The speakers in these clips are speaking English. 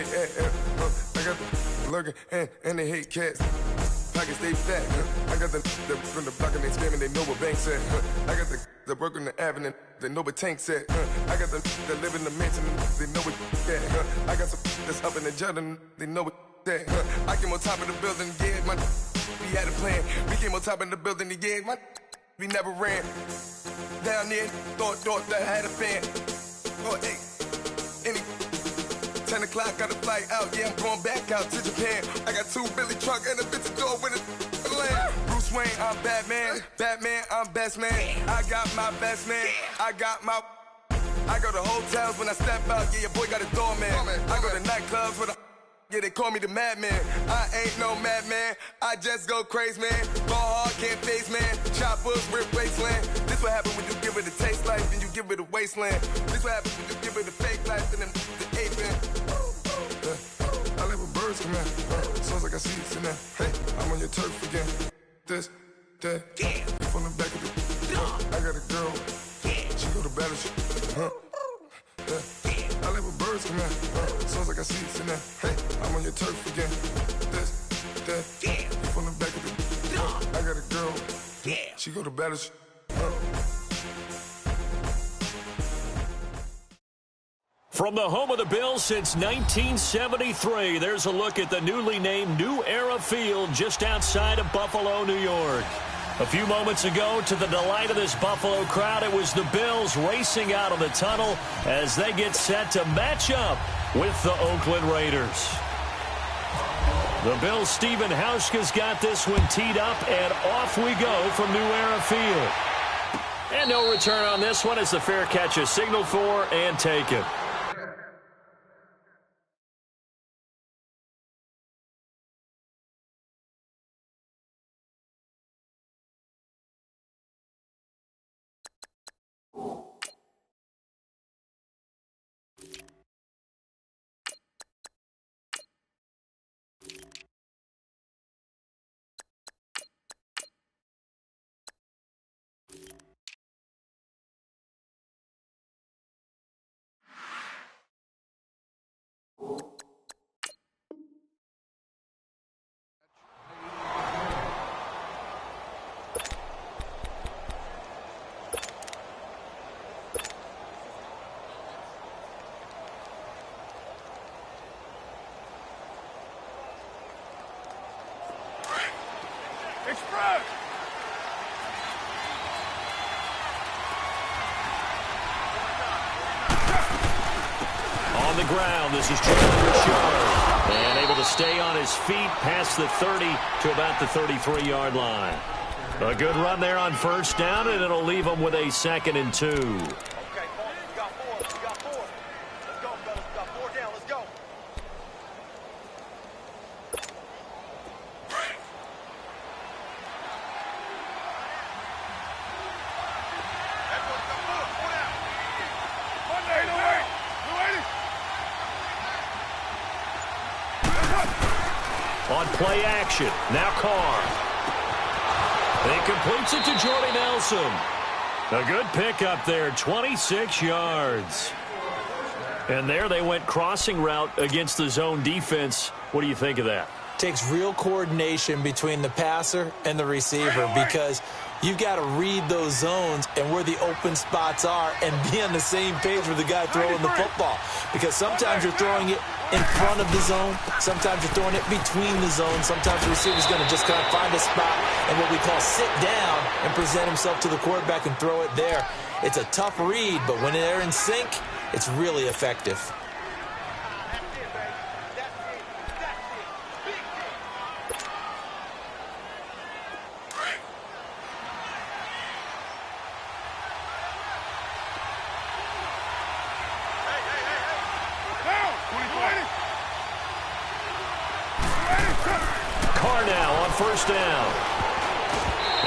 Hey, I got the lurking and they hate cats. Pockets stay fat. I got the from the block and they screaming, they know what banks at. I got the work on the avenue, they know what tanks at. I got the that live in the mansion, they know what that. I got some that's up in the jungle, they know what that. I came on top of the building, yeah, my we had a plan. We came on top of the building, yeah, my we never ran. Down there, thought that I had a fan. Oh, hey, any 10 o'clock, got a flight out, yeah, I'm going back out to Japan. I got 2 Billy truck and a bitch door with a land. Bruce Wayne, I'm Batman. Batman, I'm best man. I got my best man. I go to hotels when I step out, yeah, your boy got a doorman. I go to nightclubs with a yeah, they call me the madman. I ain't no madman, I just go crazy, man. Ball hard, can't face, man. Choppers, rip wasteland. This what happen when you give it a taste life, then you give it a wasteland. This what happen when you give it a fake life, and then the ape man. I live with birds come in. Sounds like I see it in there. Hey, I'm on your turf again. This, that, from the back of the I got a girl, she go to battle, I live with birds come in. Sounds like I see it in there. Hey, I'm on your turf again. This, that, from the back of the I got a girl, she go to battle, From the home of the Bills since 1973, there's a look at the newly named New Era Field just outside of Buffalo, New York. A few moments ago, to the delight of this Buffalo crowd, it was the Bills racing out of the tunnel as they get set to match up with the Oakland Raiders. The Bills' Stephen Hauschka's got this one teed up, and off we go from New Era Field. And no return on this one as the fair catch is signaled for and taken. On the ground, this is Jalen Richard, and able to stay on his feet past the 30 to about the 33-yard line. A good run there on first down, and it'll leave them with a 2nd and 2. Okay, we got 4. We got 4. Let's go, fellas. We got 4 down. Let's go. On play action, now Carr. He completes it to Jordy Nelson. A good pickup there, 26 yards. And there they went crossing route against the zone defense. What do you think of that? Takes real coordination between the passer and the receiver because you've got to read those zones and where the open spots are and be on the same page with the guy throwing the football. Because sometimes you're throwing it in front of the zone. Sometimes you're throwing it between the zones. Sometimes the receiver's going to just kind of find a spot and what we call sit down and present himself to the quarterback and throw it there. It's a tough read, but when they're in sync, it's really effective. First down.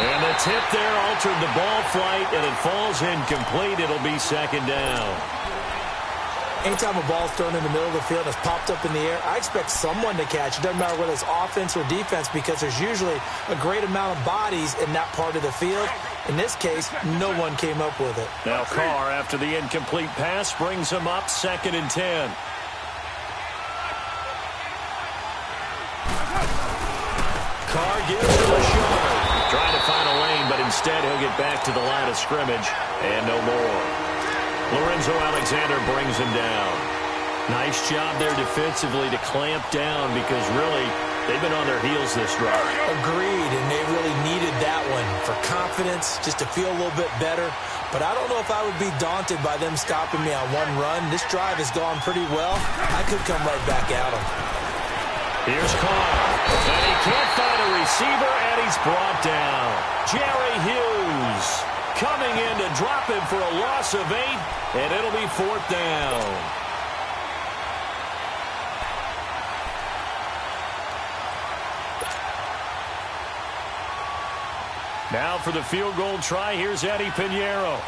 And the tip there altered the ball flight, and it falls incomplete. It'll be 2nd down. Anytime a ball's thrown in the middle of the field and it's popped up in the air, I expect someone to catch. It doesn't matter whether it's offense or defense because there's usually a great amount of bodies in that part of the field. In this case, no one came up with it. Now Carr, after the incomplete pass, brings him up 2nd and 10. Carr gives to LaShawn. Trying to find a lane, but instead he'll get back to the line of scrimmage and no more. Lorenzo Alexander brings him down. Nice job there defensively to clamp down because really they've been on their heels this drive. Agreed, and they really needed that one for confidence, just to feel a little bit better. But I don't know if I would be daunted by them stopping me on one run. This drive has gone pretty well. I could come right back at them. Here's Carr, and he can't find a receiver, and he's brought down. Jerry Hughes coming in to drop him for a loss of 8, and it'll be 4th down. Now for the field goal try, here's Eddie Pinheiro.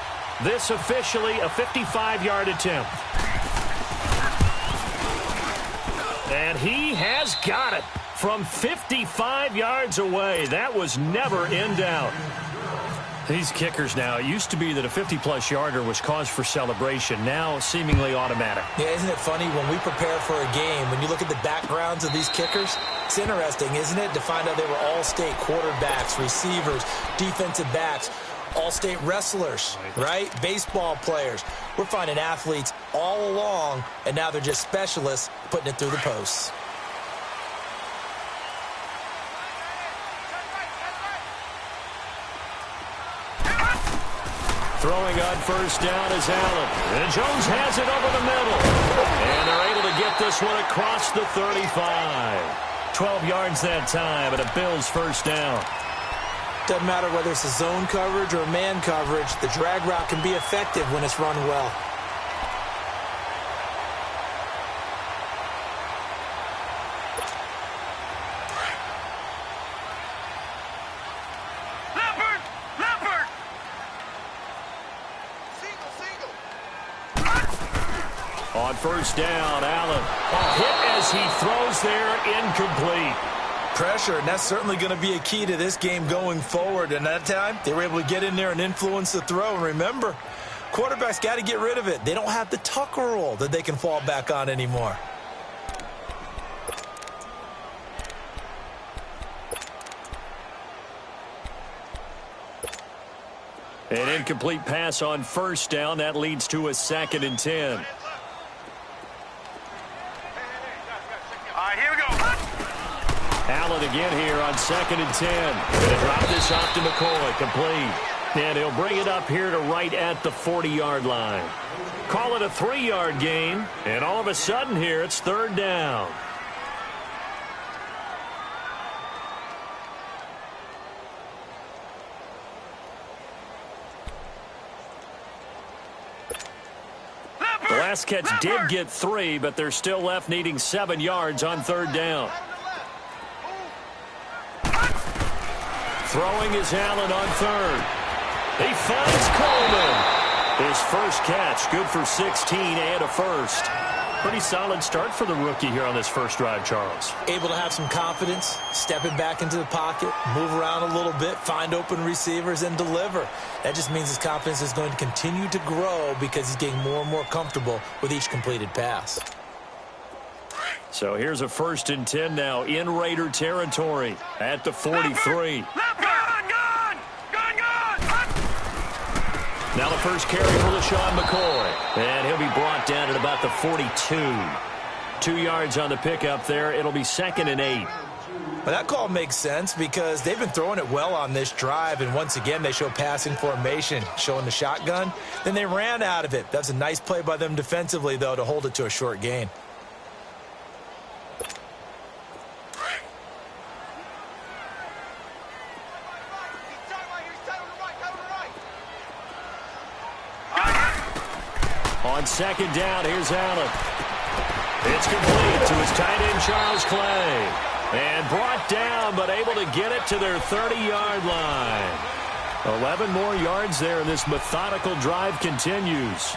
This officially a 55-yard attempt. And he has got it from 55 yards away. That was never in doubt. These kickers now, it used to be that a 50-plus yarder was cause for celebration. Now seemingly automatic. Yeah, isn't it funny when we prepare for a game, when you look at the backgrounds of these kickers, it's interesting, isn't it, to find out they were all-state quarterbacks, receivers, defensive backs, all-state wrestlers, right? Baseball players. We're finding athletes all along, and now they're just specialists putting it through the posts. Throwing on first down is Allen. And Jones has it over the middle. And they're able to get this one across the 35. 12 yards that time, and a Bills first down. Doesn't matter whether it's a zone coverage or man coverage, the drag route can be effective when it's run well. On first down, Allen. A hit as he throws there, incomplete. Pressure, and that's certainly going to be a key to this game going forward. And that time, they were able to get in there and influence the throw. And remember, quarterbacks got to get rid of it. They don't have the tuck rule that they can fall back on anymore. An incomplete pass on first down. That leads to a 2nd and 10. Allen again here on 2nd and 10. Going to drop this off to McCoy. Complete. And he'll bring it up here to right at the 40-yard line. Call it a 3-yard gain. And all of a sudden here, it's 3rd down. The last catch did get 3, but they're still left needing 7 yards on 3rd down. Throwing is Allen on 3rd. He finds Coleman. His first catch, good for 16 and a first. Pretty solid start for the rookie here on this first drive, Charles. Able to have some confidence, stepping back into the pocket, move around a little bit, find open receivers, and deliver. That just means his confidence is going to continue to grow because he's getting more and more comfortable with each completed pass. So here's a 1st and 10 now in Raider territory at the 43. Now the first carry for LaShawn McCoy. And he'll be brought down at about the 42. 2 yards on the pickup there. It'll be 2nd and 8. But that call makes sense because they've been throwing it well on this drive, and once again they show passing formation, showing the shotgun. Then they ran out of it. That's a nice play by them defensively, though, to hold it to a short gain. On 2nd down, here's Allen. It's complete to his tight end, Charles Clay. And brought down, but able to get it to their 30-yard line. 11 more yards there, and this methodical drive continues.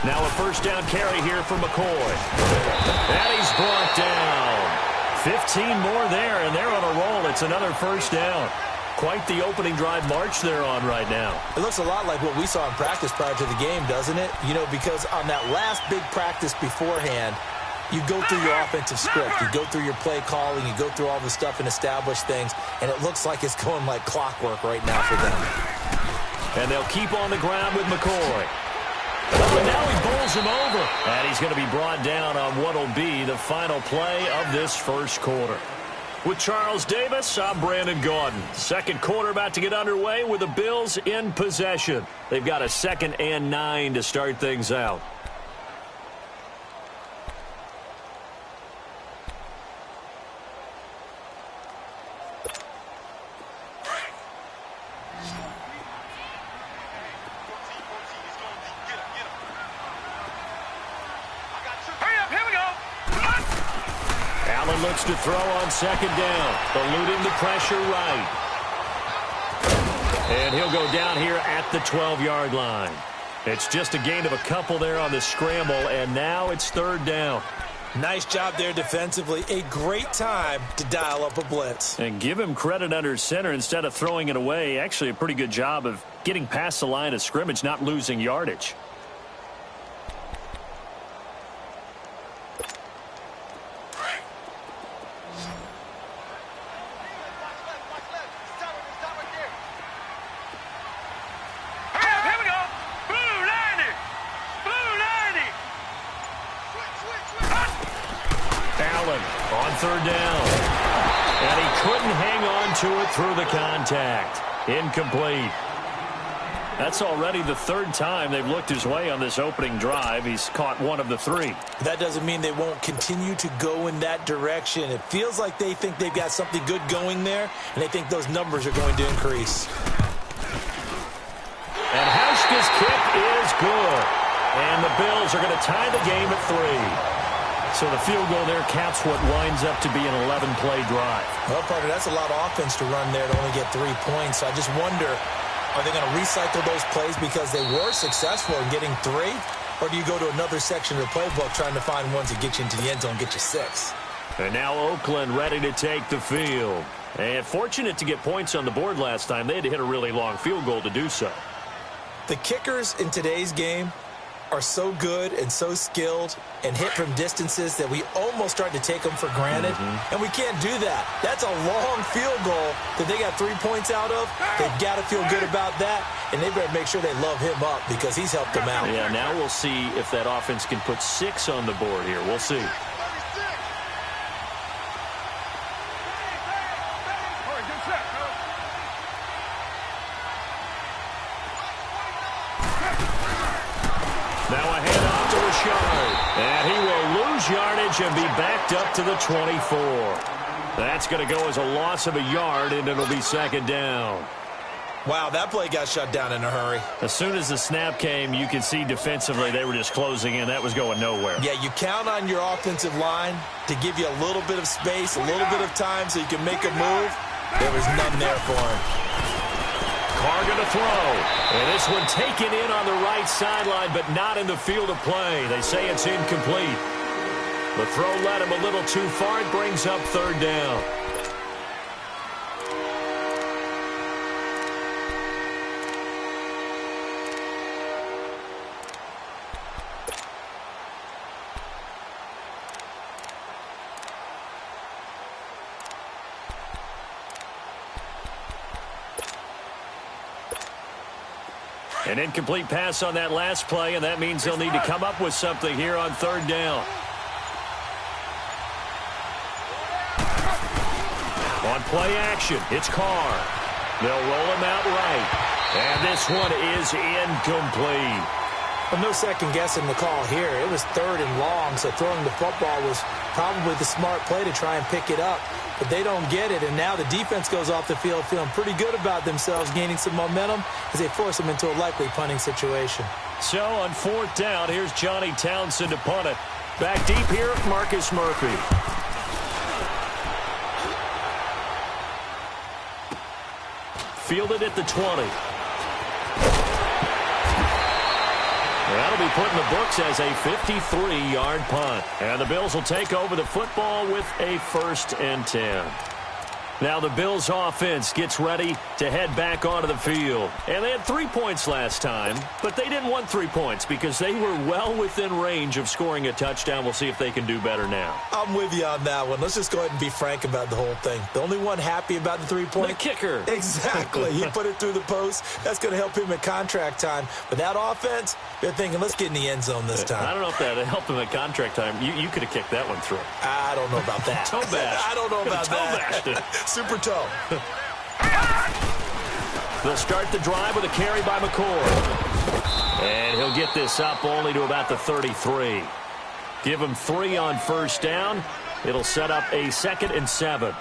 Now a first down carry here for McCoy. And he's brought down. 15 more there, and they're on a roll. It's another first down. Quite the opening drive march they're on right now. It looks a lot like what we saw in practice prior to the game, doesn't it? You know, because on that last big practice beforehand, you go through your offensive script. You go through your play calling. You go through all the stuff and establish things. And it looks like it's going like clockwork right now for them. And they'll keep on the ground with McCoy. Oh, and now he bowls him over. And he's going to be brought down on what will be the final play of this first quarter. With Charles Davis, I'm Brandon Gaudin. Second quarter about to get underway with the Bills in possession. They've got a 2nd and 9 to start things out. Looks to throw on 2nd down, eluding the pressure right. And he'll go down here at the 12-yard line. It's just a gain of a couple there on the scramble, and now it's 3rd down. Nice job there defensively. A great time to dial up a blitz. And give him credit under center instead of throwing it away. Actually, a pretty good job of getting past the line of scrimmage, not losing yardage. On 3rd down. And he couldn't hang on to it through the contact. Incomplete. That's already the 3rd time they've looked his way on this opening drive. He's caught 1 of the 3. That doesn't mean they won't continue to go in that direction. It feels like they think they've got something good going there, and they think those numbers are going to increase. And Hauschka's kick is good. And the Bills are going to tie the game at 3. So the field goal there caps what winds up to be an 11-play drive. Well, Parker, that's a lot of offense to run there to only get 3 points. So I just wonder, are they going to recycle those plays because they were successful in getting 3? Or do you go to another section of the playbook trying to find ones that get you into the end zone, get you 6? And now Oakland ready to take the field. And fortunate to get points on the board last time. They had to hit a really long field goal to do so. The kickers in today's game are so good and so skilled and hit from distances that we almost start to take them for granted. And we can't do that. That's a long field goal that they got 3 points out of. They've got to feel good about that, and they better make sure they love him up because he's helped them out. Yeah, now we'll see if that offense can put 6 on the board here. We'll see. Now a handoff to Rashard. And he will lose yardage and be backed up to the 24. That's going to go as a loss of a yard, and it'll be 2nd down. Wow, that play got shut down in a hurry. As soon as the snap came, you could see defensively they were just closing in. That was going nowhere. Yeah, you count on your offensive line to give you a little bit of space, a little bit of time so you can make a move. There was none there for him. Carr going to throw. And this one taken in on the right sideline, but not in the field of play. They say it's incomplete. The throw led him a little too far. It brings up 3rd down. An incomplete pass on that last play, and that means they'll need to come up with something here on 3rd down. On play action, it's Carr. They'll roll him out right. And this one is incomplete. Well, no second guessing the call here. It was 3rd and long, so throwing the football was probably the smart play to try and pick it up. But they don't get it, and now the defense goes off the field feeling pretty good about themselves, gaining some momentum as they force them into a likely punting situation. So on 4th down, here's Johnny Townsend to punt it. Back deep here, Marcus Murphy. Fielded at the 20. That'll be put in the books as a 53-yard punt. And the Bills will take over the football with a 1st and 10. Now the Bills offense gets ready to head back onto the field. And they had 3 points last time, but they didn't want 3 points because they were well within range of scoring a touchdown. We'll see if they can do better now. I'm with you on that one. Let's just go ahead and be frank about the whole thing. The only one happy about the 3-point? The kicker. Exactly. He put it through the post. That's going to help him at contract time. But that offense, they're thinking, let's get in the end zone this time. I don't know if that helped him at contract time. You could have kicked that one through. I don't know about that. Toe bash. I don't know about that. Toe bashed it. Super toe. They'll start the drive with a carry by McCord. And he'll get this up only to about the 33. Give him 3 on first down. It'll set up a 2nd and 7.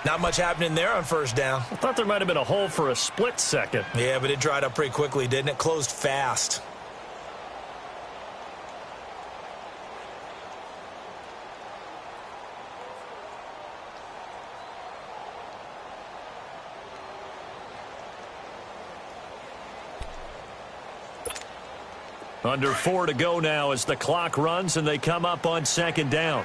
Not much happening there on first down. I thought there might have been a hole for a split second. Yeah, but it dried up pretty quickly, didn't it? Closed fast. Under 4 to go now as the clock runs and they come up on 2nd down.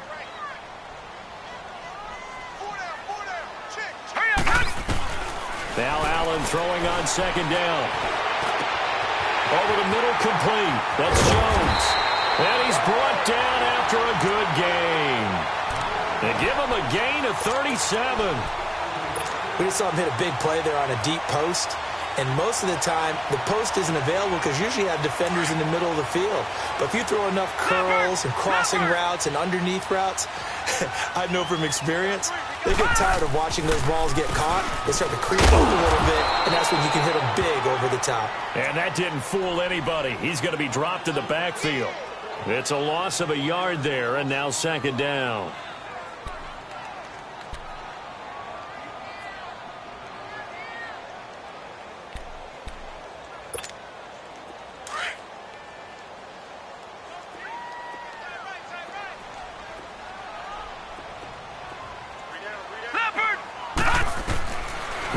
Now Allen throwing on 2nd down. Over the middle, complete. That's Jones. And he's brought down after a good gain. They give him a gain of 37. We just saw him hit a big play there on a deep post. And most of the time, the post isn't available because usually you have defenders in the middle of the field. But if you throw enough curls and crossing routes and underneath routes, I know from experience, they get tired of watching those balls get caught. They start to creep up a little bit, and that's when you can hit them big over the top. And that didn't fool anybody. He's going to be dropped in the backfield. It's a loss of a yard there, and now 2nd down.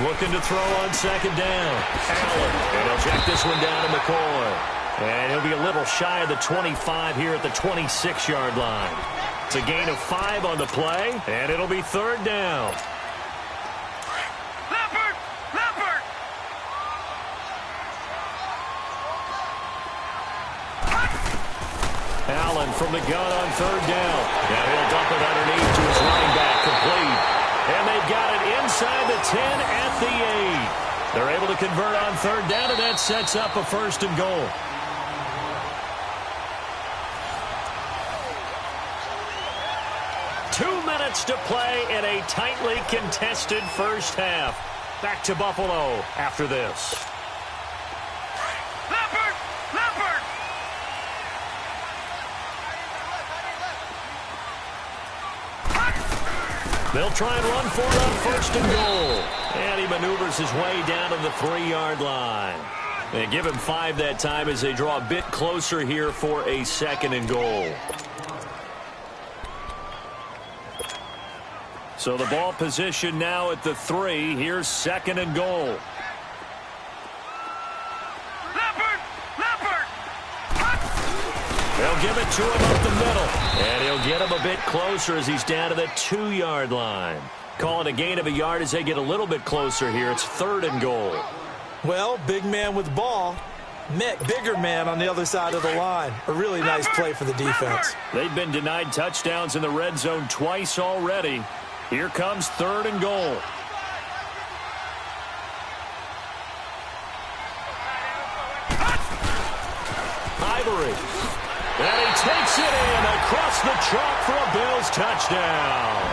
Looking to throw on 2nd down. Allen. And he'll check this one down to McCoy. And he'll be a little shy of the 25 here at the 26-yard line. It's a gain of 5 on the play, and it'll be 3rd down. Allen from the gun on 3rd down. Now he'll dump it underneath to his running back, complete. And they've got it inside the 10 at the 8. They're able to convert on 3rd down, and that sets up a 1st and goal. Two minutes to play in a tightly contested first half. Back to Buffalo after this. They'll try and run for it on 1st and goal. And he maneuvers his way down to the 3-yard line. They give him 5 that time as they draw a bit closer here for a 2nd and goal. So the ball position now at the 3. Here's 2nd and goal. They'll give it to him up the middle. And he'll get him a bit closer as he's down to the 2-yard line. Calling a gain of a yard as they get a little bit closer here. It's 3rd and goal. Well, big man with the ball met bigger man on the other side of the line. A really nice play for the defense. They've been denied touchdowns in the red zone twice already. Here comes 3rd and goal. Ivory. And he takes it in across the chalk for a Bills touchdown.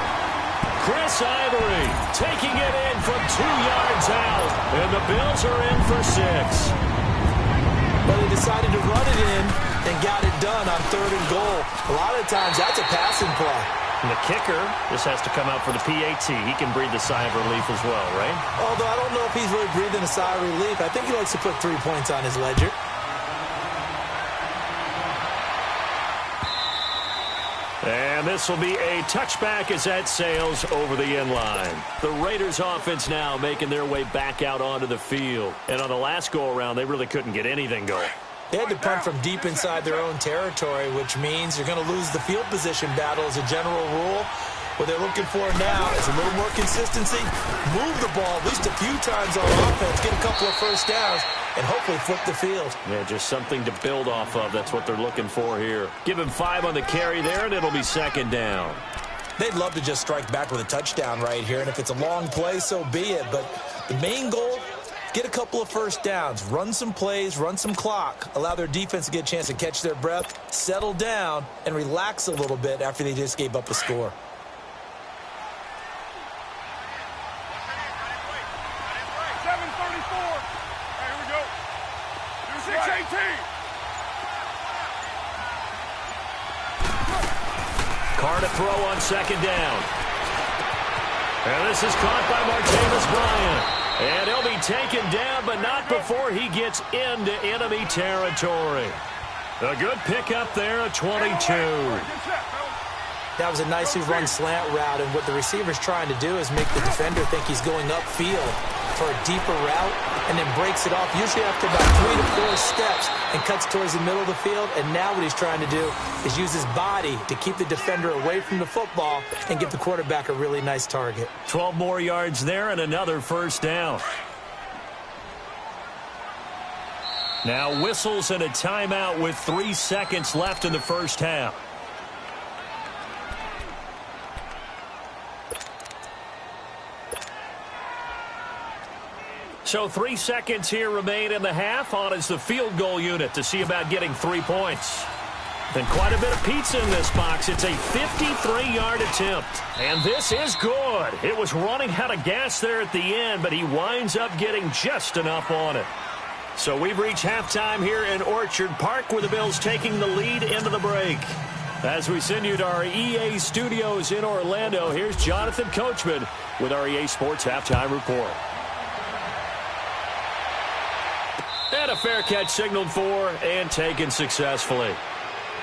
Chris Ivory taking it in from 2 yards out. And the Bills are in for 6. But they decided to run it in and got it done on 3rd and goal. A lot of times that's a passing play. And the kicker just has to come out for the PAT. He can breathe a sigh of relief as well, right? Although I don't know if he's really breathing a sigh of relief. I think he likes to put 3 points on his ledger. And this will be a touchback as that sails over the end line. The Raiders offense now making their way back out onto the field. And on the last go-around, they really couldn't get anything going. They had to punt from deep inside their own territory, which means you're going to lose the field position battle as a general rule. What they're looking for now is a little more consistency, move the ball at least a few times on offense, get a couple of first downs, and hopefully flip the field. Yeah, just something to build off of. That's what they're looking for here. Give him 5 on the carry there, and it'll be second down. They'd love to just strike back with a touchdown right here, and if it's a long play, so be it. But the main goal, get a couple of first downs, run some plays, run some clock, allow their defense to get a chance to catch their breath, settle down, and relax a little bit after they just gave up a score. Carr to throw on second down. And this is caught by Martavis Bryant. And he'll be taken down, but not before he gets into enemy territory. A good pickup there at 22. That was a nicely run slant route, and what the receiver's trying to do is make the defender think he's going upfield for a deeper route, and then breaks it off, usually after about 3 to 4 steps, and cuts towards the middle of the field. And now what he's trying to do is use his body to keep the defender away from the football and give the quarterback a really nice target. 12 more yards there and another first down. Now whistles and a timeout with 3 seconds left in the first half. So 3 seconds here remain in the half. On is the field goal unit to see about getting 3 points. Then quite a bit of pizza in this box. It's a 53-yard attempt. And this is good. It was running out of gas there at the end, but he winds up getting just enough on it. So we've reached halftime here in Orchard Park, where the Bills taking the lead into the break. As we send you to our EA studios in Orlando, here's Jonathan Coachman with our EA Sports Halftime Report. And a fair catch signaled for and taken successfully.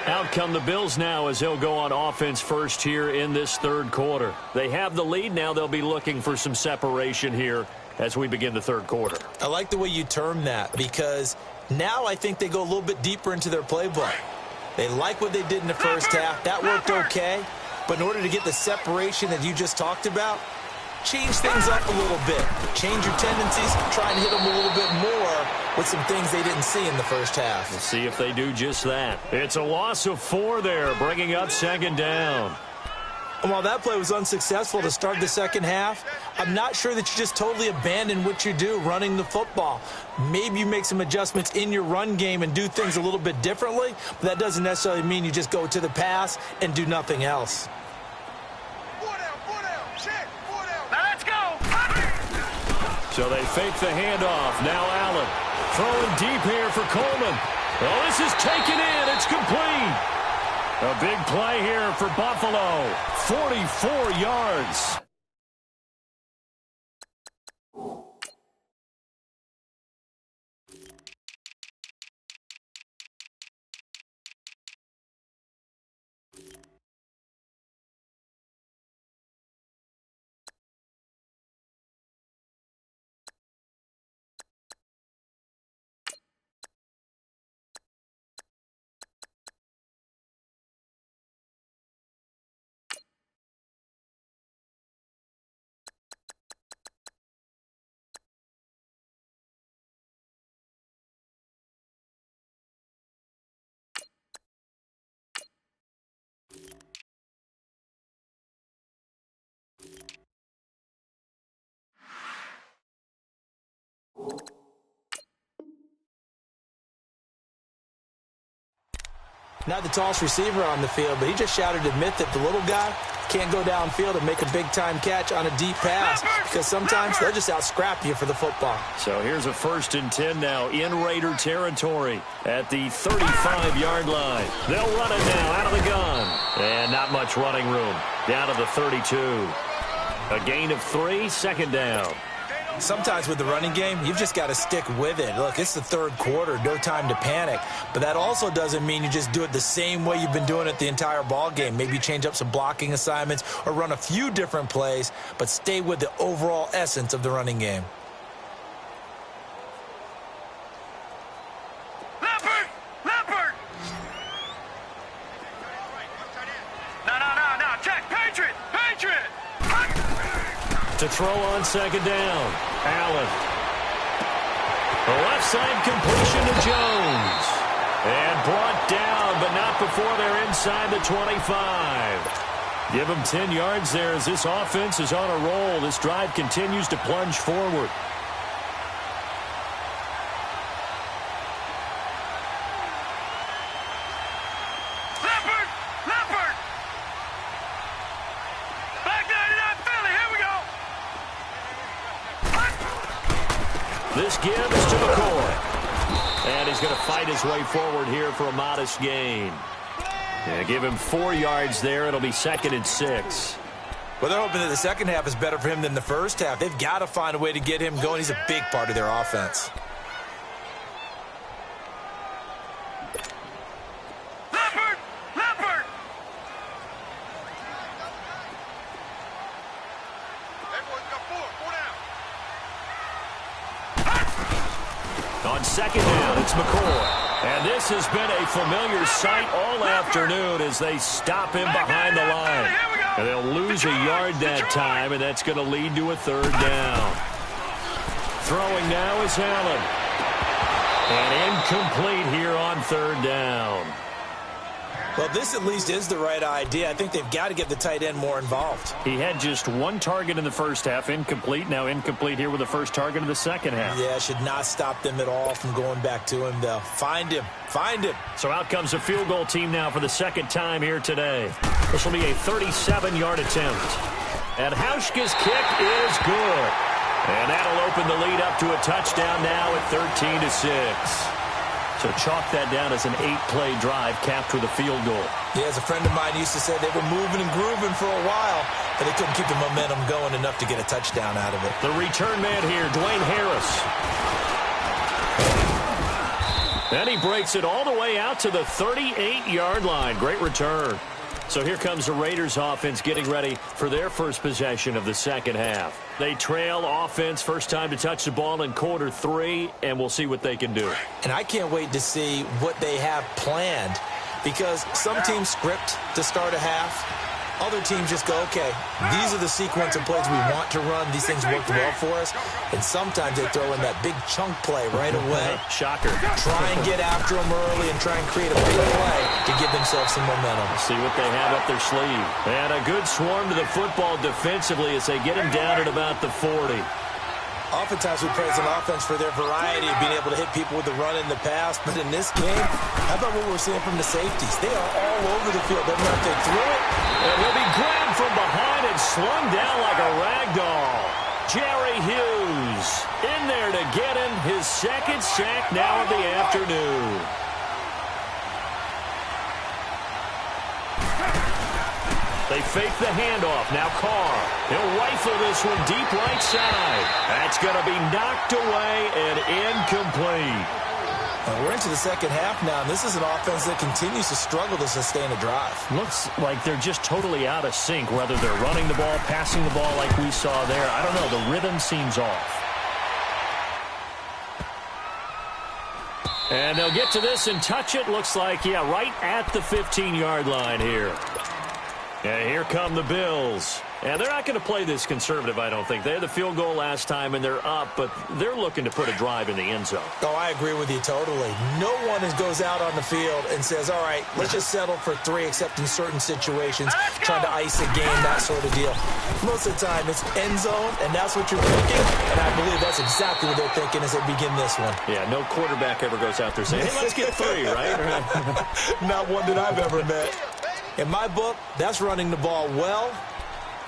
Out come the Bills now as they'll go on offense first here in this third quarter. They have the lead. Now they'll be looking for some separation here as we begin the third quarter. I like the way you term that, because now I think they go a little bit deeper into their playbook. They like what they did in the first half. That worked okay. But in order to get the separation that you just talked about, change things up a little bit. Change your tendencies. Try and hit them a little bit more with some things they didn't see in the first half. We'll see if they do just that. It's a loss of 4 there, bringing up second down. And while that play was unsuccessful to start the second half, I'm not sure that you just totally abandon what you do running the football. Maybe you make some adjustments in your run game and do things a little bit differently, but that doesn't necessarily mean you just go to the pass and do nothing else. So they fake the handoff. Now Allen throwing deep here for Coleman. Oh, this is taken in. It's complete. A big play here for Buffalo. 44 yards. Not the tallest receiver on the field, but he just shouted to admit that the little guy can't go downfield and make a big-time catch on a deep pass, because sometimes they'll just out-scrap you for the football. So here's a 1st and 10 now in Raider territory at the 35-yard line. They'll run it now out of the gun. And not much running room. Down to the 32. A gain of 3, second down. Sometimes with the running game, you've just got to stick with it. Look, it's the third quarter, no time to panic. But that also doesn't mean you just do it the same way you've been doing it the entire ball game. Maybe change up some blocking assignments or run a few different plays, but stay with the overall essence of the running game. Leopard! No, check, Patriot! throw on second down. Allen. The left side completion to Jones. And brought down, but not before they're inside the 25. Give them 10 yards there as this offense is on a roll. This drive continues to plunge forward. This give is to McCoy. And he's going to fight his way forward here for a modest gain. And give him 4 yards there. It'll be 2nd and 6. Well, they're hoping that the second half is better for him than the first half. They've got to find a way to get him going. He's a big part of their offense. On second down, it's McCoy. And this has been a familiar sight all afternoon as they stop him behind the line. And they'll lose a yard that time, and that's going to lead to a 3rd down. Throwing now is Allen. And incomplete here on 3rd down. Well, this at least is the right idea. I think they've got to get the tight end more involved. He had just 1 target in the first half, incomplete. Now incomplete here with the first target of the second half. Yeah, should not stop them at all from going back to him, though. Find him. Find him. So out comes a field goal team now for the second time here today. This will be a 37-yard attempt. And Hauschka's kick is good. And that'll open the lead up to a touchdown now at 13-6. So chalk that down as an 8-play drive capped with a field goal. Yeah, as a friend of mine used to say, they were moving and grooving for a while, but they couldn't keep the momentum going enough to get a touchdown out of it. The return man here, Dwayne Harris. And he breaks it all the way out to the 38-yard line. Great return. So here comes the Raiders offense getting ready for their first possession of the second half. They trail offense, first time to touch the ball in quarter 3, and we'll see what they can do. And I can't wait to see what they have planned, because some teams script to start a half. Other teams just go, okay, these are the sequence of plays we want to run. These things worked well for us. And sometimes they throw in that big chunk play right away. Shocker. Try and get after them early and try and create a big play to give themselves some momentum. See what they have up their sleeve. And a good swarm to the football defensively as they get him down at about the 40. Oftentimes we praise an offense for their variety of being able to hit people with the run and the pass, but in this game, how about what we're seeing from the safeties? They are all over the field. They're not they through it. And he'll be grabbed from behind and slung down like a rag doll. Jerry Hughes in there to get him his 2nd sack now of the afternoon. They fake the handoff. Now Carr. He'll rifle this one deep right side. That's going to be knocked away and incomplete. And we're into the second half now, and this is an offense that continues to struggle to sustain a drive. Looks like they're just totally out of sync, whether they're running the ball, passing the ball like we saw there. I don't know. The rhythm seems off. And they'll get to this and touch it. Looks like, yeah, right at the 15-yard line here. And here come the Bills. And they're not going to play this conservative, I don't think. They had the field goal last time, and they're up, but they're looking to put a drive in the end zone. Oh, I agree with you totally. No one goes out on the field and says, all right, let's just settle for 3, except in certain situations, trying to ice a game, that sort of deal. Most of the time, it's end zone, and that's what you're thinking, and I believe that's exactly what they're thinking as they begin this one. Yeah, no quarterback ever goes out there saying, hey, let's get 3, right? Not one that I've ever met. In my book, that's running the ball well,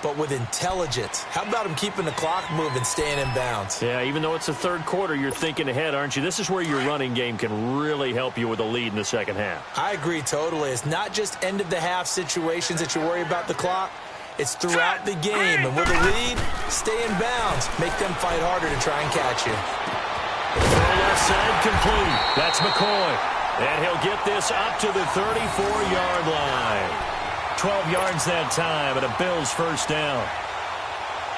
but with intelligence. How about him keeping the clock moving, staying in bounds? Yeah, even though it's the third quarter, you're thinking ahead, aren't you? This is where your running game can really help you with a lead in the second half. I agree totally. It's not just end-of-the-half situations that you worry about the clock. It's throughout the game. And with a lead, stay in bounds. Make them fight harder to try and catch you. Throw left side complete. That's McCoy. And he'll get this up to the 34-yard line. 12 yards that time, and a Bills first down.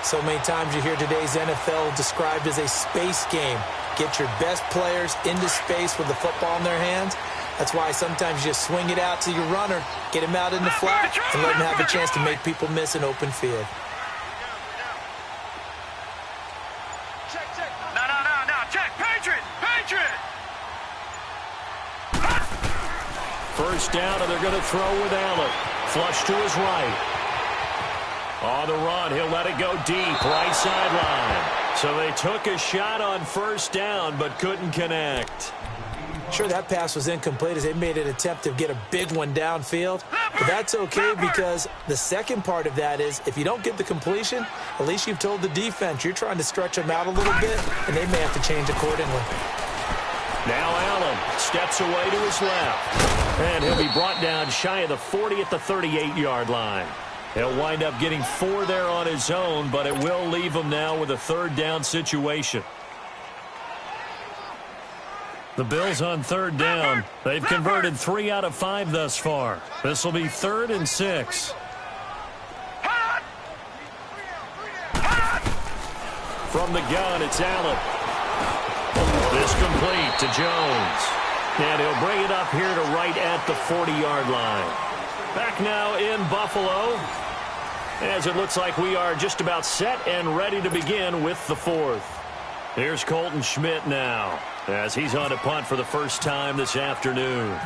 So many times you hear today's NFL described as a space game. Get your best players into space with the football in their hands. That's why sometimes you just swing it out to your runner, get him out in the flat, and let him have a chance to make people miss an open field. First down, and they're going to throw with Allen. Flush to his right. On the run, he'll let it go deep, right sideline. So they took a shot on first down, but couldn't connect. Sure, that pass was incomplete as they made an attempt to get a big one downfield. But that's okay because the second part of that is if you don't get the completion, at least you've told the defense you're trying to stretch them out a little bit, and they may have to change accordingly. Now Allen steps away to his left. And he'll be brought down shy of the 40 at the 38-yard line. He'll wind up getting 4 there on his own, but it will leave him now with a third down situation. The Bills on third down. They've converted 3 out of 5 thus far. This will be 3rd and 6. From the gun, it's Allen. This complete to Jones. And he'll bring it up here to right at the 40-yard line. Back now in Buffalo, as it looks like we are just about set and ready to begin with the 4th. Here's Colton Schmidt now, as he's on a punt for the first time this afternoon.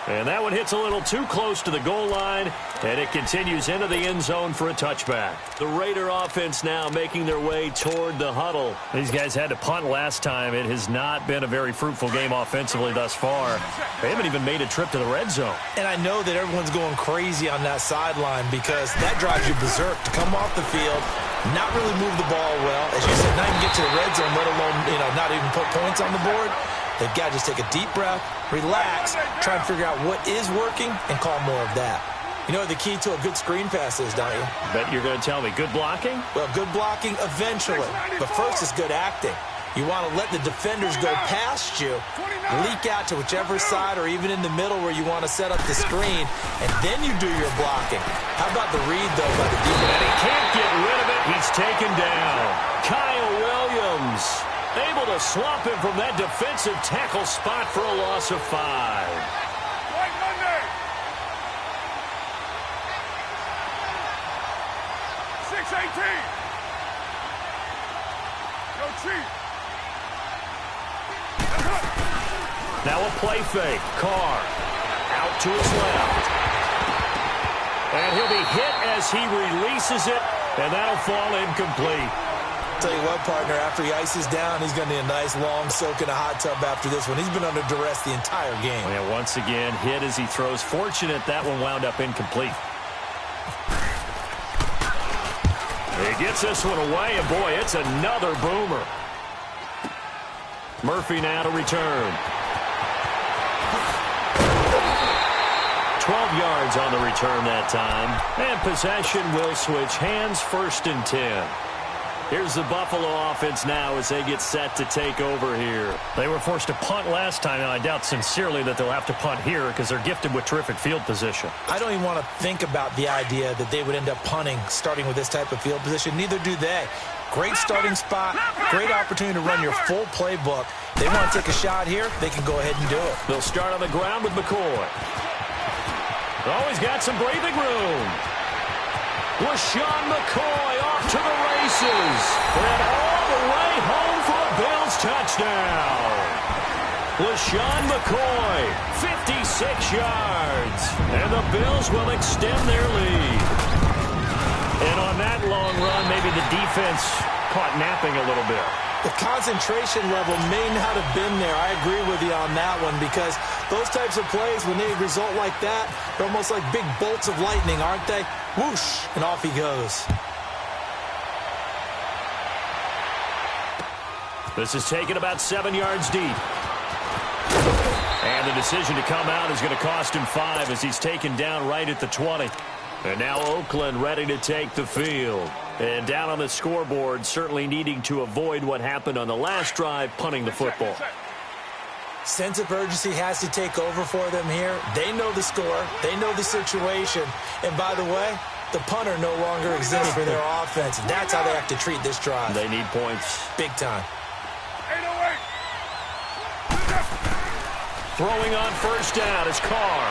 And that one hits a little too close to the goal line, and it continues into the end zone for a touchback. The Raider offense now making their way toward the huddle. These guys had to punt last time. It has not been a very fruitful game offensively thus far. They haven't even made a trip to the red zone. And I know that everyone's going crazy on that sideline because that drives you berserk to come off the field, not really move the ball well. As you said, not even get to the red zone, let alone, not even put points on the board. They've got to just take a deep breath, relax, try and figure out what is working, and call more of that. You know what the key to a good screen pass is, don't you? Bet you're going to tell me good blocking? Well, good blocking eventually. But first is good acting. You want to let the defenders go past you, leak out to whichever side or even in the middle where you want to set up the screen, and then you do your blocking. How about the read, though, by the defense? And he can't get rid of it. He's taken down. Kyle Williams able to swap him from that defensive tackle spot for a loss of 5. White Monday. 6-18. Go Chief. Now a play fake. Carr out to his left. And he'll be hit as he releases it, and that'll fall incomplete. Tell you what, partner, after he ices down, he's going to need a nice long soak in a hot tub after this one. He's been under duress the entire game. Yeah, once again, hit as he throws. Fortunate that one wound up incomplete. He gets this one away, and boy, it's another boomer. Murphy now to return. 12 yards on the return that time. And possession will switch hands, 1st and 10. Here's the Buffalo offense now as they get set to take over here. They were forced to punt last time, and I doubt sincerely that they'll have to punt here because they're gifted with terrific field position. I don't even want to think about the idea that they would end up punting starting with this type of field position. Neither do they. Great starting spot, great opportunity to run your full playbook. They want to take a shot here, they can go ahead and do it. They'll start on the ground with McCoy. Oh, he's got some breathing room. LaShawn McCoy off to the races. And all the way home for a Bills touchdown. LaShawn McCoy, 56 yards. And the Bills will extend their lead. And on that long run, maybe the defense caught napping a little bit. The concentration level may not have been there. I agree with you on that one because those types of plays, when they result like that, they're almost like big bolts of lightning, aren't they? Whoosh, and off he goes. This is taken about 7 yards deep. And the decision to come out is going to cost him 5 as he's taken down right at the 20. And now Oakland ready to take the field. And down on the scoreboard, certainly needing to avoid what happened on the last drive, punting the football. Sense of urgency has to take over for them here. They know the score. They know the situation. And by the way, the punter no longer exists for their offense. That's how they have to treat this drive. They need points. Big time. 808. Throwing on first down is Carr.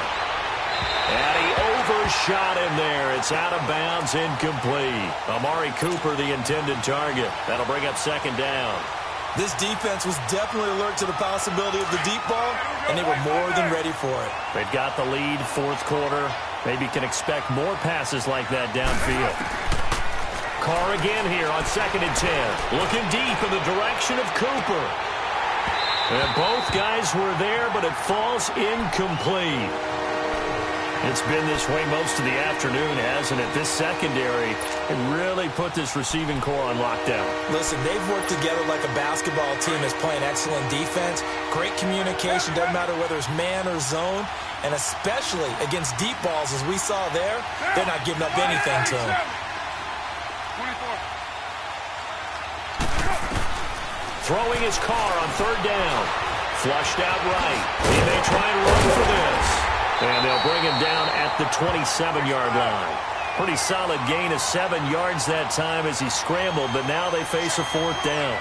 And he shot in there. It's out of bounds, incomplete. Amari Cooper, the intended target. That'll bring up second down. This defense was definitely alert to the possibility of the deep ball, and they were more than ready for it. They've got the lead, fourth quarter. Maybe can expect more passes like that downfield. Carr again here on 2nd and 10. Looking deep in the direction of Cooper. And both guys were there, but it falls incomplete. It's been this way most of the afternoon, hasn't it? This secondary can really put this receiving core on lockdown. Listen, they've worked together like a basketball team that's playing excellent defense. Great communication, doesn't matter whether it's man or zone. And especially against deep balls, as we saw there, they're not giving up anything to them. Throwing his car on 3rd down. Flushed out right. He may try and run for this. And they'll bring him down at the 27-yard line. Pretty solid gain of 7 yards that time as he scrambled, but now they face a 4th down.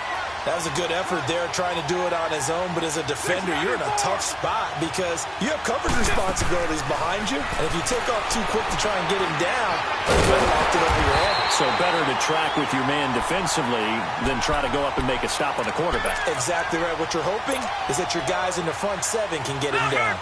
That was a good effort there, trying to do it on his own, but as a defender, you're in a tough spot because you have coverage responsibilities behind you, and if you take off too quick to try and get him down, you might have knocked it over your head. So better to track with your man defensively than try to go up and make a stop on the quarterback. Exactly right. What you're hoping is that your guys in the front 7 can get him down.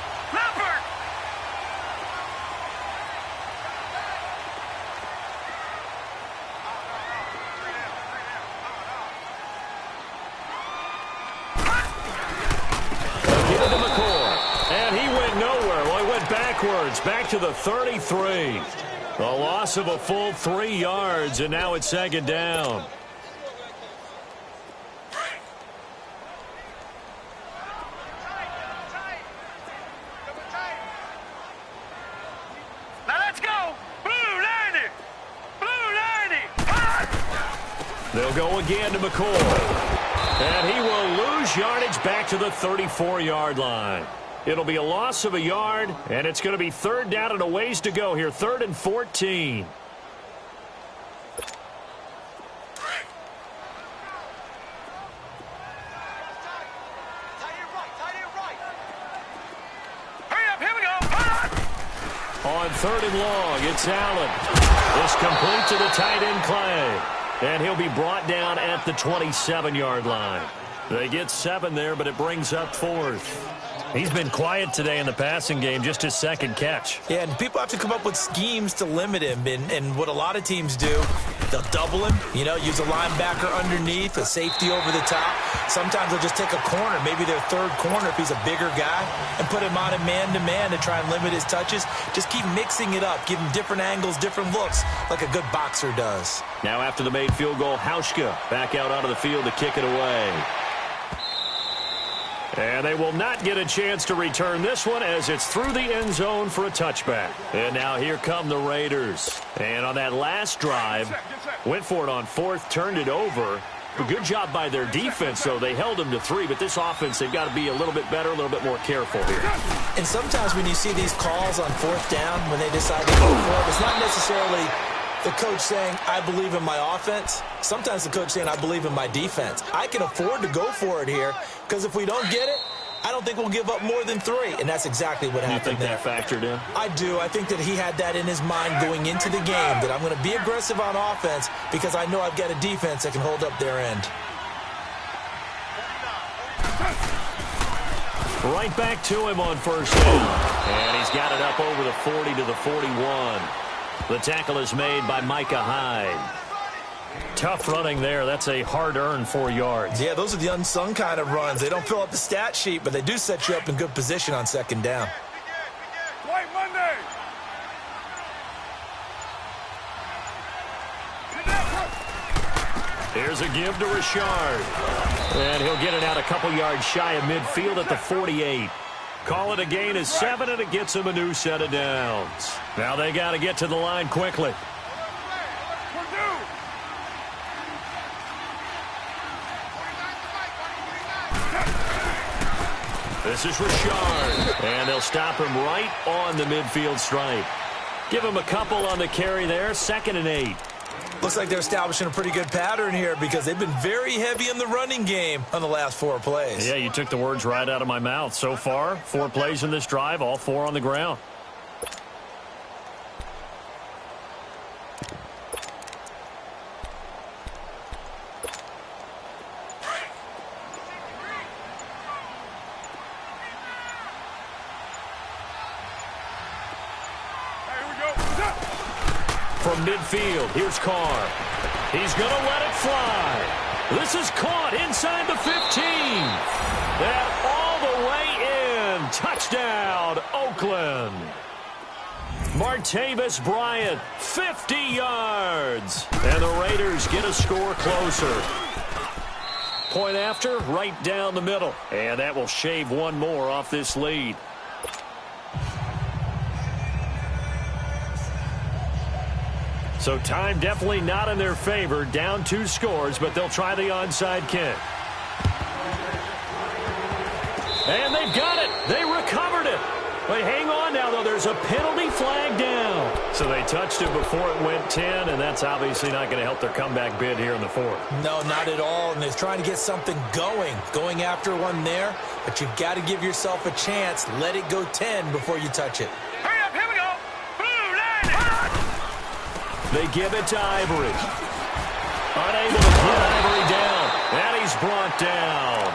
Back to the 33. A loss of a full 3 yards, and now it's 2nd down. Now let's go. Blue 90. Blue 90. They'll go again to McCoy. And he will lose yardage back to the 34-yard line. It'll be a loss of a yard, and it's going to be 3rd down and a ways to go here. 3rd and 14. Hurry up, here we go. On 3rd and long, it's Allen. It's complete to the tight end, Clay. And he'll be brought down at the 27-yard line. They get 7 there, but it brings up 4th. He's been quiet today in the passing game, just his 2nd catch. Yeah, and people have to come up with schemes to limit him. And what a lot of teams do, they'll double him, use a linebacker underneath, a safety over the top. Sometimes they'll just take a corner, maybe their 3rd corner if he's a bigger guy, and put him on a man-to-man to try and limit his touches. Just keep mixing it up, give him different angles, different looks, like a good boxer does. Now after the made field goal, Hauschka back out onto the field to kick it away. And they will not get a chance to return this one as it's through the end zone for a touchback. And now here come the Raiders. And on that last drive, went for it on 4th, turned it over. A good job by their defense, though. They held them to 3, but this offense, they've got to be a little bit better, a little bit more careful here. And sometimes when you see these calls on 4th down, when they decide to go for it, it's not necessarily the coach saying, I believe in my offense. Sometimes the coach saying, I believe in my defense. I can afford to go for it here because if we don't get it, I don't think we'll give up more than 3. And that's exactly what happened there. You think that factored in? I do. I think that he had that in his mind going into the game, that I'm going to be aggressive on offense because I know I've got a defense that can hold up their end. Right back to him on 1st down. And he's got it up over the 40 to the 41. The tackle is made by Micah Hyde. Tough running there. That's a hard-earned 4 yards. Yeah, those are the unsung kind of runs. They don't fill up the stat sheet, but they do set you up in good position on 2nd down. White Monday. Here's a give to Richard. And he'll get it out a couple yards shy of midfield at the 48. Call it a gain of 7, and it gets him a new set of downs. Now they got to get to the line quickly. This is Richard. And they'll stop him right on the midfield stripe. Give him a couple on the carry there. 2nd and 8. Looks like they're establishing a pretty good pattern here because they've been very heavy in the running game on the last 4 plays. Yeah, you took the words right out of my mouth. So far, 4 plays in this drive, all 4 on the ground. from midfield. Here's Carr. He's going to let it fly. This is caught inside the 15. And all the way in. Touchdown, Oakland. Martavis Bryant, 50 yards. And the Raiders get a score closer. Point after, right down the middle. And that will shave one more off this lead. So time definitely not in their favor. Down 2 scores, but they'll try the onside kick. And they've got it. They recovered it. But hang on now, though. There's a penalty flag down. So they touched it before it went 10, and that's obviously not going to help their comeback bid here in the 4th. No, not at all. And they're trying to get something going after one there. But you've got to give yourself a chance. Let it go 10 before you touch it. Hurry up, here we go. Blue line. They give it to Ivory. Unable to put Ivory down. And he's brought down.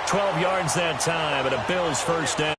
12 yards that time, and a Bills first down.